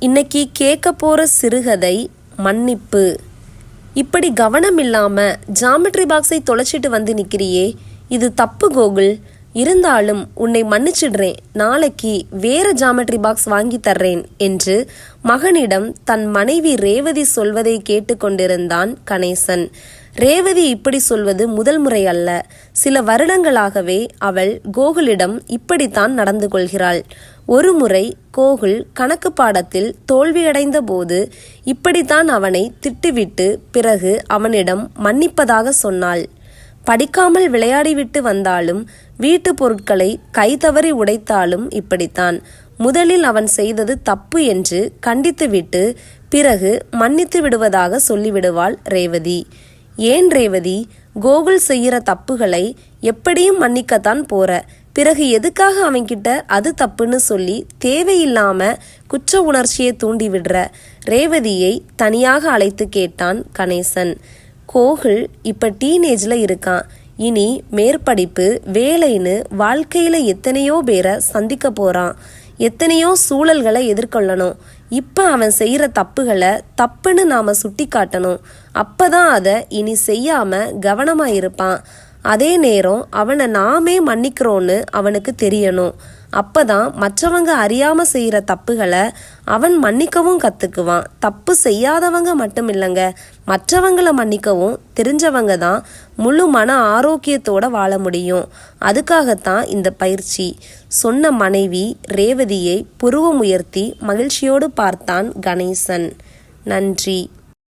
இன்னைக்கு கேட்க போகிற சிறுகதை மன்னிப்பு. இப்படி கவனம் இல்லாமல் ஜாமெட்ரி பாக்ஸை தொலைச்சிட்டு வந்து நிற்கிறியே, இது தப்பு கோகுல். இருந்தாலும் உன்னை மன்னிச்சிடுறேன், நாளைக்கு வேற ஜாமெட்ரி பாக்ஸ் வாங்கி தர்றேன் என்று மகனிடம் தன் மனைவி ரேவதி சொல்வதை கேட்டு கொண்டிருந்தான் கணேசன். ரேவதி இப்படி சொல்வது முதல் முறை அல்ல. சில வருடங்களாகவே அவள் கோகுலிடம் இப்படித்தான் நடந்து கொள்கிறாள். ஒரு முறை கோகுல் கணக்கு பாடத்தில் தோல்வியடைந்த போது இப்படித்தான் அவனை திட்டுவிட்டு பிறகு அவனிடம் மன்னிப்பதாக சொன்னாள். படிக்காமல் விளையாடிவிட்டு வந்தாலும் வீட்டு பொருட்களை கைதவறி உடைத்தாலும் இப்படித்தான். முதலில் அவன் செய்தது தப்பு என்று கண்டித்துவிட்டு பிறகு மன்னித்து விடுவதாக சொல்லிவிடுவாள் ரேவதி. ஏன் ரேவதி, கோகுல் செய்கிற தப்புகளை எப்படியும் மன்னிக்கத்தான் போற, பிறகு எதுக்காக அவன்கிட்ட அது தப்புன்னு சொல்லி தேவையில்லாம குற்ற உணர்ச்சியை தூண்டி விடுற? ரேவதியை தனியாக அழைத்து கேட்டான் கணேசன். கோகுல் இப்ப டீனேஜ்ல இருக்கான். இனி மேற்படிப்பு வேலைன்னு வாழ்க்கையில எத்தனையோ பேரை சந்திக்க போறான், எத்தனையோ சூழல்களை எதிர்கொள்ளணும். இப்போ அவன் செய்கிற தப்புகளை தப்புன்னு நாம் சுட்டி காட்டணும். அப்பதான் அதை இனி செய்யாம கவனமா இருப்பான். அதே நேரம் அவனை நாமே மன்னிக்கிறோன்னு அவனுக்கு தெரியணும். அப்பதான் மற்றவங்க அறியாம செய்கிற தப்புகளை அவன் மன்னிக்கவும் கத்துக்குவான். தப்பு செய்யாதவங்க மட்டும் இல்லைங்க, மற்றவங்களை மன்னிக்கவும் தெரிஞ்சவங்க தான் முழு மன ஆரோக்கியத்தோட வாழ முடியும். அதுக்காகத்தான் இந்த பயிற்சி, சொன்ன மனைவி ரேவதியை புருவம் உயர்த்தி மகிழ்ச்சியோடு பார்த்தான் கணேசன். நன்றி.